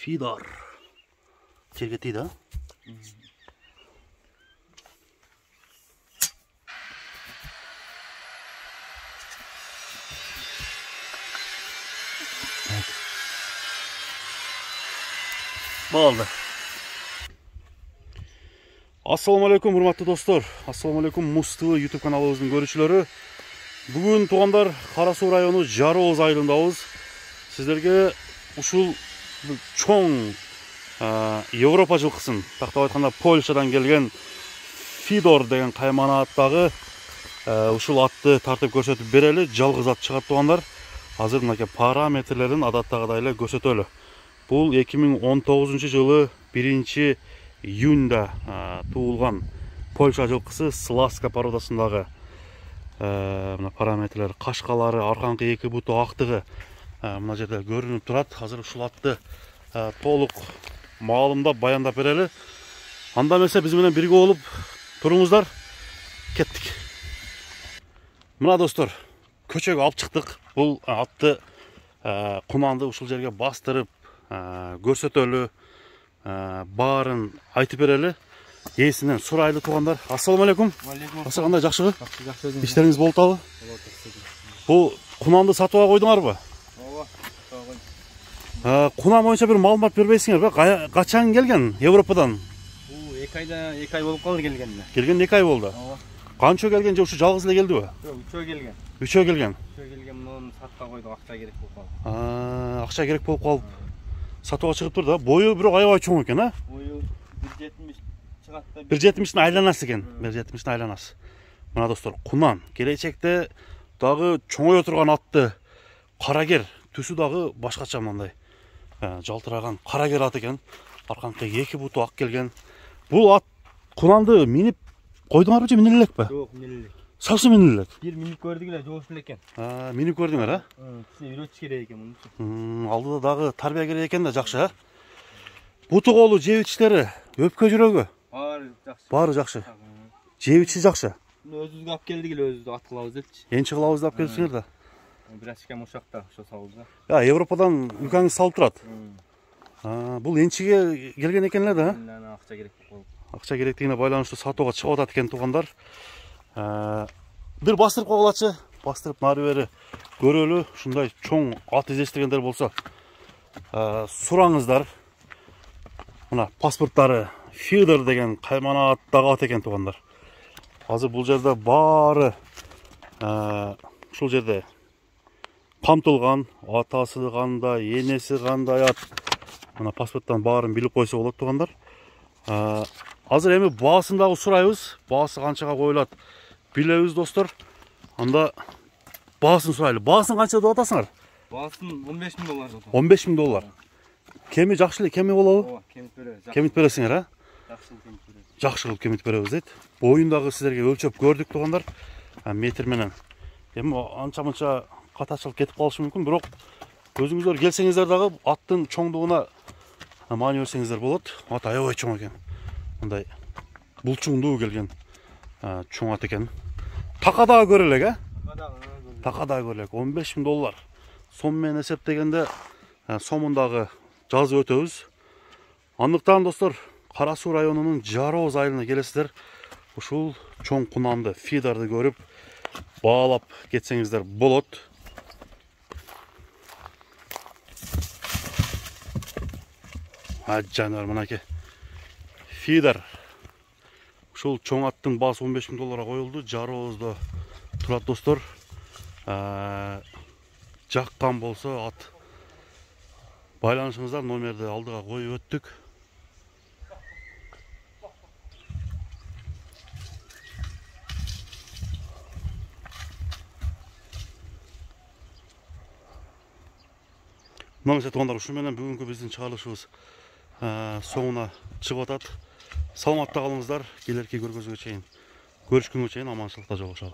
Fidor. Жерге тиді, а? Болды. Ассалаумалейкум, урматтуу достор. Ассалаумалейкум, Муз ТВ YouTube каналыбыздын көрүүчүлөрү. Бүгүн туугандар Кара Суу району Жарооз айылындабыз. Сиздерге ушул чоң Европа жылкысын, тактап айтканда Польшадан келген Фидор деген кайманаттагы ушул атты тартып көрсөтүп берели. Жалгыз ат чыгат туугандар. Азыр мынакей параметрлерин адаттагыдай эле көрсөтөлү. Бул 2019 жылы 1 июнда туулган Польша жылкысы Сласка породасындагы мына параметрлер, кашкалары, арканкы эки буту актыгы мына жерде көрүнүп турат. Азыр ушул атты толук маалымдап баяндап берели. Анда эмесе биз менен бирге болуп туруңуздар. Кеттик. Мына достор, көчөгө алып чыктык. Бул атты кунанды ушул жерге бастырып көрсөтөлү, баарын айтып берели. Ээсинен сурайлы туугандар. Ассаламу алейкум. Аса кандай, жакшыбы? Жакшы. Иштериңиз болуп атабы? Бул кунанды сатып койдуңарбы? Ооба, сатып Кунан боюнча бир маалымат бербейсиңерби? Качан келген Европадан? Бул 2 ай болуп калды келгенде. Келген 2 ай болду. Ооба. Канча келген же ушу жалгыз эле келдиби? Жок, 3 келген. 3 келген. 3 келген, муну сатпай койдук, акча керек болуп калды. Акча керек болуп калып сатууга чыгып турду. Бою бирок аябай чоң экен, а? Бою 1.70 чыгат да. 1.70-тин айланасы экен. 1.70-тин айланасы. Мына достор, кунан келечекте дагы чоңое турган атты карагер, түсү дагы башкача мындай. Жалтыраган карагер ат экен. Арканкы эки буту ак келген. Бул ат кунанды минип койдуңарбы же миниле элекпи? Жок, миниле. Саксы миниле элек. Бир минут көрдүк эле, жоошун экен. Минип көрдүңөр, а? Сине үйрөтүш керек экен муну. Алдыда дагы тарбия керек экен да, жакшы, а? Буту колу, жеп ичтери, өпкө жүрөгү Баары жакшы. баары жакшы. Жеп ичи жакшы. Өзүбүзгө алып келдик эле, өзүбүз ат кылабыз депчи. Энчи кылабыз деп келипсиңер да. Бир ашкам ушакта ошо салабыз да. Европадан үлкөңүз салып турат. Бул энчиге келген экенлер да, Мына акча керек болуп. акча керектигине байланыштуу сатууга чыгып атат экен туугандар. Бир бастырып койгулачы, бастырып нары бери көрөлү. Ушундай чоң ат издештиргендер болсо сураңыздар. Мына паспорттары Фидор деген кайманаттагы ат экен туугандар. Азыр бул жерде баары ушул жерде камтылган, атасы кандай, энеси кандай ат. Мына паспорттан баарын билип койсо болот туугандар. Азыр эми баасын дагы сурайбыз. Баасы канчага коюлат билебиз достор. Анда баасын сурайлы. Баасын канча деп атасыңар? Баасын $15.000 деп атат. $15.000. Кеми жакшы эле кеми болобу? Ооба, кемит беребиз. Кемит бересиңер, а? Жакшы кемит беребиз. Жакшы кылып кемит беребиз дейт. Боюн дагы сиздерге өлчөп көрдүк туугандар. Метр менен. Эми анча-мынча катачылык кетип калышы мүмкүн, бирок өзүңүздөр келсеңиздер дагы аттын чоңдугуна маани берсеңиздер болот. Ат аябай чоң экен. Мындай булчуңдуу келген чоң ат экен. Така дагы көрө элек, а? Така дагы көрө элек. $15.000. Сом менен эсептегенде сомундагы жазып өтөбүз. Андыктан достор, Кара Суу районунун Жарооз айылына келесиздер. Ушул чоң кунанды, Фидорду көрүп баалап кетсеңиздер болот. Жанар мынакей Фидор. Ушул чоң аттын баасы $15.000 коюлду. Жарооздо турат достор. Жаккан болсо ат байланышыңыздар, номерди алдыга коюп өттүк. Мына туугандар, ушу менен бүгүнкү биздин чыгарылышыбыз соңуна чыгып атат. Саламатта калыңыздар. Келерки көргөзүүгө чейин, көрүшкөнгө чейин аманчылыкта жолугушалы.